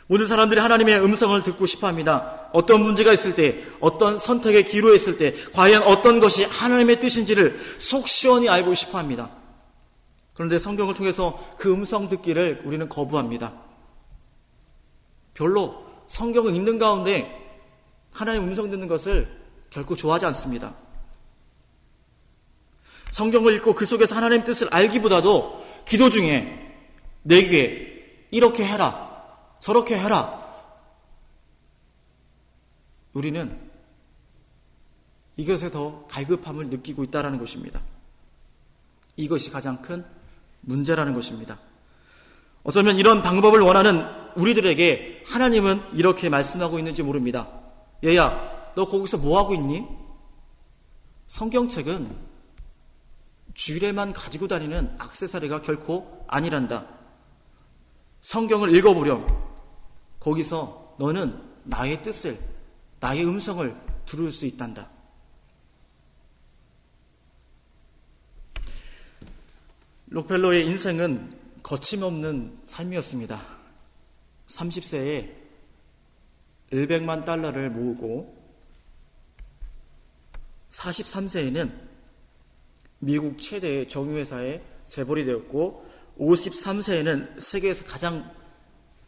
모든 사람들이 하나님의 음성을 듣고 싶어 합니다. 어떤 문제가 있을 때, 어떤 선택의 기로에 있을 때, 과연 어떤 것이 하나님의 뜻인지를 속 시원히 알고 싶어 합니다. 그런데 성경을 통해서 그 음성 듣기를 우리는 거부합니다. 별로 성경을 읽는 가운데 하나님의 음성 듣는 것을 결코 좋아하지 않습니다. 성경을 읽고 그 속에서 하나님의 뜻을 알기보다도 기도 중에 내게 이렇게 해라, 저렇게 해라. 우리는 이것에 더 갈급함을 느끼고 있다는 것입니다. 이것이 가장 큰 문제라는 것입니다. 어쩌면 이런 방법을 원하는 우리들에게 하나님은 이렇게 말씀하고 있는지 모릅니다. 얘야, 너 거기서 뭐 하고 있니? 성경책은 주일에만 가지고 다니는 액세서리가 결코 아니란다. 성경을 읽어보렴. 거기서 너는 나의 뜻을, 나의 음성을 들을 수 있단다. 록펠러의 인생은 거침없는 삶이었습니다. 30세에 100만 달러를 모으고 43세에는 미국 최대의 정유회사의 재벌이 되었고 53세에는 세계에서 가장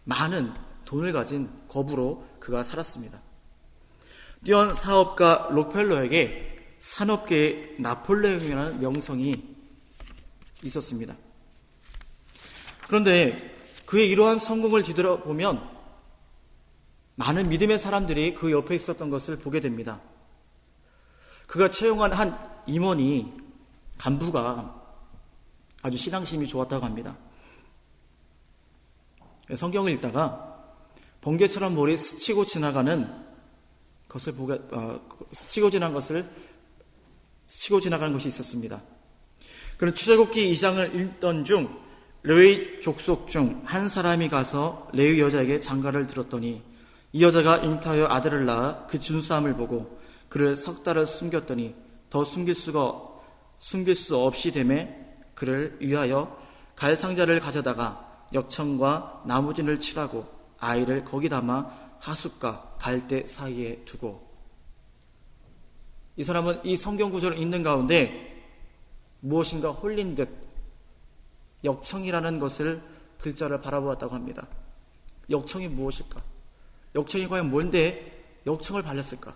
많은 돈을 가진 거부로 그가 살았습니다. 뛰어난 사업가 록펠러에게 산업계의 나폴레옹이라는 명성이 있었습니다. 그런데 그의 이러한 성공을 뒤돌아보면 많은 믿음의 사람들이 그 옆에 있었던 것을 보게 됩니다. 그가 채용한 한 임원이, 간부가 아주 신앙심이 좋았다고 합니다. 성경을 읽다가 번개처럼 머리에 스치고 지나가는 것을 스치고 지나가는 것이 있었습니다. 그는 출애굽기 2장을 읽던 중 레위 족속 중 한 사람이 가서 레위 여자에게 장가를 들었더니 이 여자가 잉타하여 아들을 낳아 그 준수함을 보고 그를 석 달을 숨겼더니 더 숨길 수 없이 되매 그를 위하여 갈 상자를 가져다가 역청과 나무진을 칠하고 아이를 거기 담아 하숫과 갈대 사이에 두고. 이 사람은 이 성경 구절을 읽는 가운데 무엇인가 홀린 듯 역청이라는 것을 글자를 바라보았다고 합니다. 역청이 무엇일까? 역청이 과연 뭔데 역청을 발렸을까?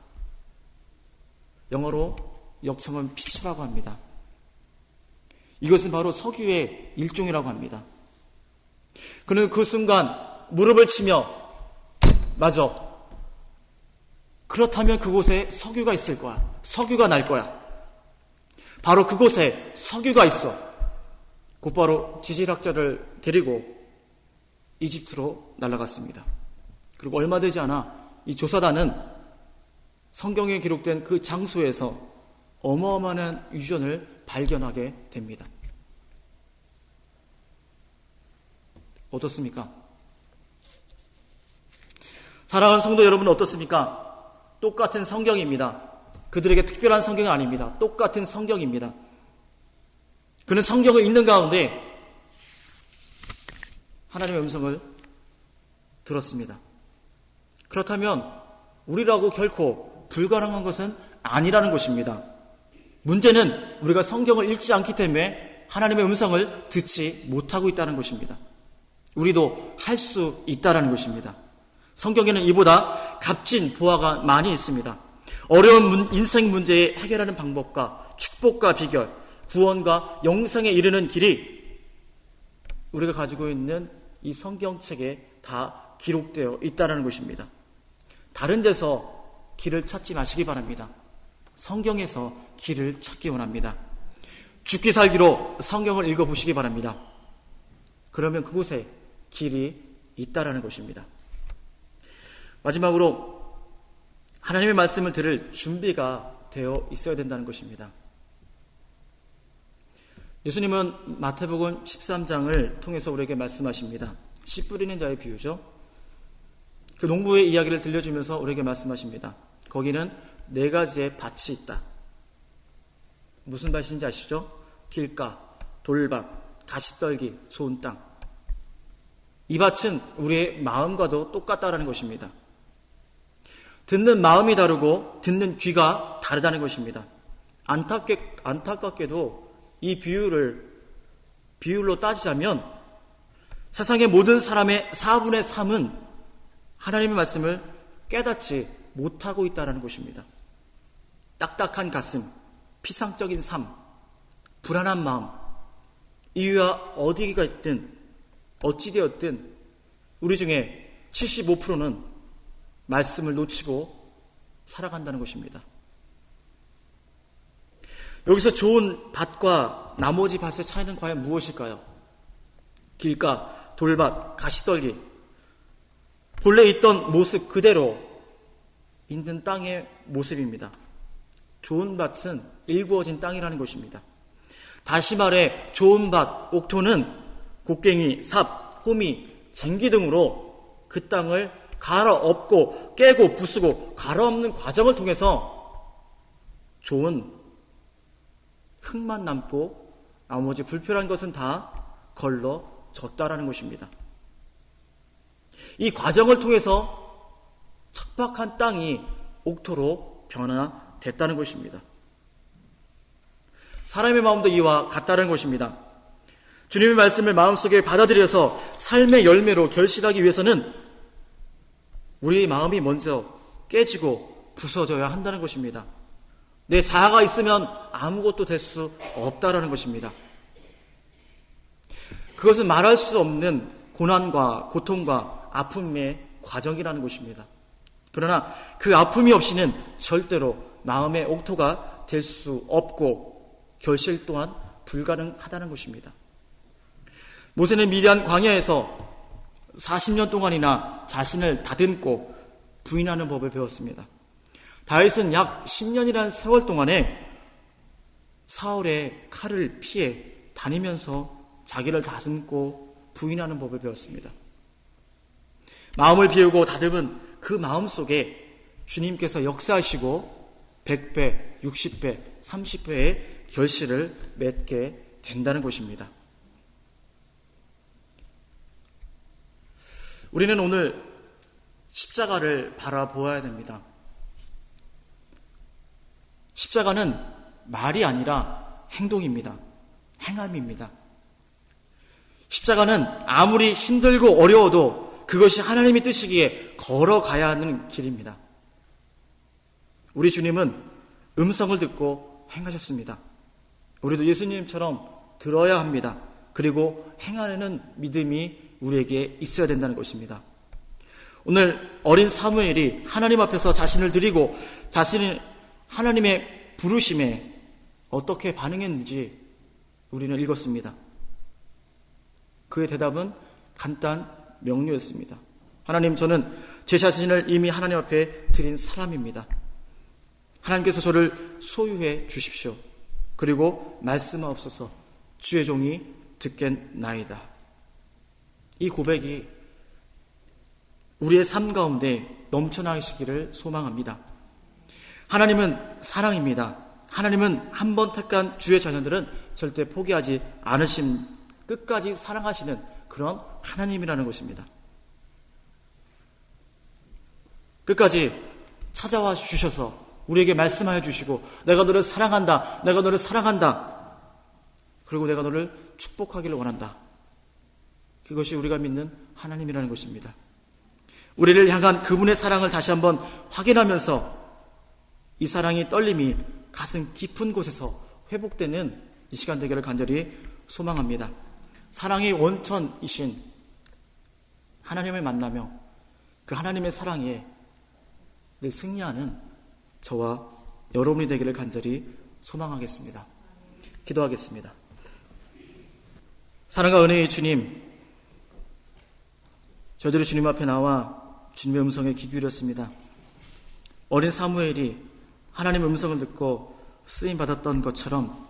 영어로 역청은 피치라고 합니다. 이것은 바로 석유의 일종이라고 합니다. 그는 그 순간 무릎을 치며 맞아. 그렇다면 그곳에 석유가 있을 거야. 석유가 날 거야. 바로 그곳에 석유가 있어. 곧바로 지질학자를 데리고 이집트로 날아갔습니다. 그리고 얼마 되지 않아 이 조사단은 성경에 기록된 그 장소에서 어마어마한 유전을 발견하게 됩니다. 어떻습니까? 사랑하는 성도 여러분은 어떻습니까? 똑같은 성경입니다. 그들에게 특별한 성경이 아닙니다. 똑같은 성경입니다. 그는 성경을 읽는 가운데 하나님의 음성을 들었습니다. 그렇다면 우리라고 결코 불가능한 것은 아니라는 것입니다. 문제는 우리가 성경을 읽지 않기 때문에 하나님의 음성을 듣지 못하고 있다는 것입니다. 우리도 할 수 있다는 것입니다. 성경에는 이보다 값진 보화가 많이 있습니다. 어려운 인생 문제에 해결하는 방법과 축복과 비결, 구원과 영생에 이르는 길이 우리가 가지고 있는 이 성경책에 다 기록되어 있다는 것입니다. 다른 데서 길을 찾지 마시기 바랍니다. 성경에서 길을 찾기 원합니다. 죽기 살기로 성경을 읽어보시기 바랍니다. 그러면 그곳에 길이 있다라는 것입니다. 마지막으로 하나님의 말씀을 들을 준비가 되어 있어야 된다는 것입니다. 예수님은 마태복음 13장을 통해서 우리에게 말씀하십니다. 씨 뿌리는 자의 비유죠. 그 농부의 이야기를 들려주면서 우리에게 말씀하십니다. 거기는 4가지의 밭이 있다. 무슨 밭인지 아시죠? 길가, 돌밭, 가시떨기, 좋은 땅. 이 밭은 우리의 마음과도 똑같다라는 것입니다. 듣는 마음이 다르고 듣는 귀가 다르다는 것입니다. 안타깝게도 이 비율로 따지자면 세상의 모든 사람의 4분의 3은 하나님의 말씀을 깨닫지 못하고 있다는 것입니다. 딱딱한 가슴, 피상적인 삶, 불안한 마음, 이유야 어디가 있든 어찌되었든 우리 중에 75%는 말씀을 놓치고 살아간다는 것입니다. 여기서 좋은 밭과 나머지 밭의 차이는 과연 무엇일까요? 길가, 돌밭, 가시떨기, 본래 있던 모습 그대로 있는 땅의 모습입니다. 좋은 밭은 일구어진 땅이라는 것입니다. 다시 말해 좋은 밭, 옥토는 곡괭이, 삽, 호미, 쟁기 등으로 그 땅을 갈아엎고 깨고 부수고 갈아엎는 과정을 통해서 좋은 흙만 남고 나머지 불필요한 것은 다 걸러졌다라는 것입니다. 이 과정을 통해서 척박한 땅이 옥토로 변화됐다는 것입니다. 사람의 마음도 이와 같다는 것입니다. 주님의 말씀을 마음속에 받아들여서 삶의 열매로 결실하기 위해서는 우리의 마음이 먼저 깨지고 부서져야 한다는 것입니다. 내 자아가 있으면 아무것도 될 수 없다라는 것입니다. 그것은 말할 수 없는 고난과 고통과 아픔의 과정이라는 것입니다. 그러나 그 아픔이 없이는 절대로 마음의 옥토가 될 수 없고 결실 또한 불가능하다는 것입니다. 모세는 미디안 광야에서 40년 동안이나 자신을 다듬고 부인하는 법을 배웠습니다. 다윗은 약 10년이라는 세월 동안에 사울의 칼을 피해 다니면서 자기를 다듬고 부인하는 법을 배웠습니다. 마음을 비우고 다듬은 그 마음 속에 주님께서 역사하시고 100배, 60배, 30배의 결실을 맺게 된다는 것입니다. 우리는 오늘 십자가를 바라보아야 됩니다. 십자가는 말이 아니라 행동입니다. 행함입니다. 십자가는 아무리 힘들고 어려워도 그것이 하나님이 뜻이기에 걸어가야 하는 길입니다. 우리 주님은 음성을 듣고 행하셨습니다. 우리도 예수님처럼 들어야 합니다. 그리고 행하려는 믿음이 우리에게 있어야 된다는 것입니다. 오늘 어린 사무엘이 하나님 앞에서 자신을 드리고 자신이 하나님의 부르심에 어떻게 반응했는지 우리는 읽었습니다. 그의 대답은 간단 명료했습니다. 하나님, 저는 제 자신을 이미 하나님 앞에 드린 사람입니다. 하나님께서 저를 소유해 주십시오. 그리고 말씀하옵소서. 주의 종이 듣겠나이다. 이 고백이 우리의 삶 가운데 넘쳐나시기를 소망합니다. 하나님은 사랑입니다. 하나님은 한 번 택한 주의 자녀들은 절대 포기하지 않으신, 끝까지 사랑하시는 그런 하나님이라는 것입니다. 끝까지 찾아와 주셔서 우리에게 말씀하여 주시고 내가 너를 사랑한다. 내가 너를 사랑한다. 그리고 내가 너를 축복하기를 원한다. 그것이 우리가 믿는 하나님이라는 것입니다. 우리를 향한 그분의 사랑을 다시 한번 확인하면서 이 사랑의 떨림이 가슴 깊은 곳에서 회복되는 이 시간 되기를 간절히 소망합니다. 사랑의 원천이신 하나님을 만나며 그 하나님의 사랑에 늘 승리하는 저와 여러분이 되기를 간절히 소망하겠습니다. 기도하겠습니다. 사랑과 은혜의 주님, 저희들이 주님 앞에 나와 주님의 음성에 귀 기울였습니다. 어린 사무엘이 하나님의 음성을 듣고 쓰임받았던 것처럼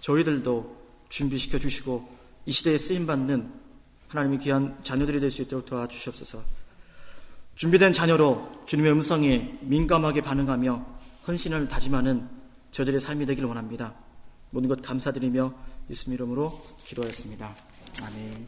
저희들도 준비시켜 주시고 이 시대에 쓰임받는 하나님의 귀한 자녀들이 될 수 있도록 도와주시옵소서. 준비된 자녀로 주님의 음성에 민감하게 반응하며 헌신을 다짐하는 저희들의 삶이 되기를 원합니다. 모든 것 감사드리며 예수님 이름으로 기도하였습니다. 아멘.